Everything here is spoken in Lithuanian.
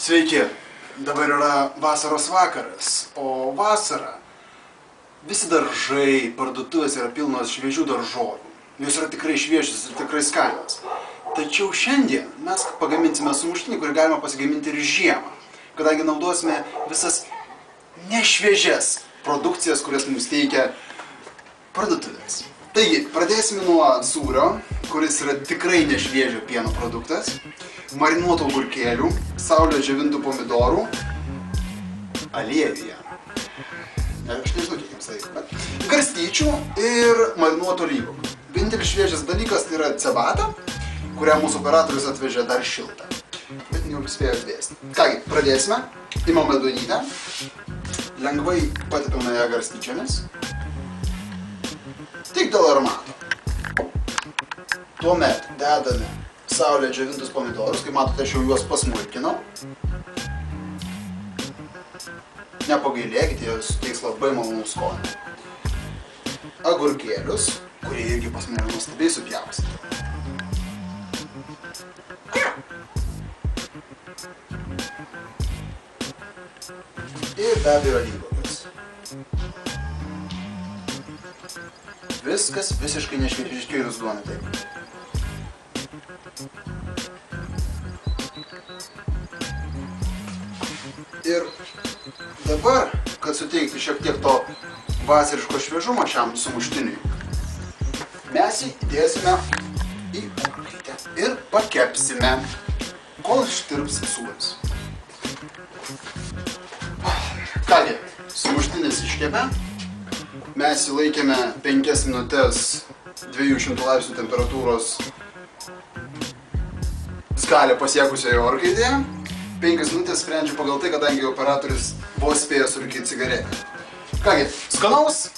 Sveiki, dabar yra vasaros vakaras, o vasarą visi daržai, parduotuvės yra pilnos šviežių daržovių. Jos yra tikrai šviežios ir tikrai skanios. Tačiau šiandien mes pagaminsime sumuštinį, kurį galima pasigaminti ir žiemą, kadangi naudosime visas nešviežias produkcijas, kurias mums teikia parduotuvės. Taigi, pradėsime nuo sūrio, kuris yra tikrai nešviežio pieno produktas, marinuotų agurkėlių, saulėje džiovintų pomidorų, aliejuje. Aš nežinau, kiek jums laiko, bet garstyčių ir marinuotų alyvuogių. Vienintelis šviežias dalykas tai yra cebata, kurią mūsų operatorius atvežė dar šiltą. Bet jau spėjo atvėsti. Kągi, pradėsime. Imame duonytę. Lengvai patepame ją garstyčiomis. Tik dėl aromato. Tuomet dedame saulėje džiovintus pomidorus. Kaip matote, aš jau juos pasmulkinau. Nepagailėkite, jie suteiks labai malonų skonį. Agurkėlius, kurie irgi pas mane nuostabiai supjaustyti. Ir be abejo alyvuogės. Viskas visiškai nešviežiai jūs duona taip. Ir dabar, kad suteikti šiek tiek to vasariško šviežumo šiam sumuštiniui, mes jį įdėsime į orkaitę ir pakepsime, kol ištirps sūris. Kągi, sumuštinis iškepė. Mes jį laikėme 5 minutės 200 laipsnių temperatūros skalę pasiekusioje orkaitėje. 5 minutės sprendžiu pagal tai, kadangi operatorius vos spėjo surūkyti cigaretę. Kągi, skanaus!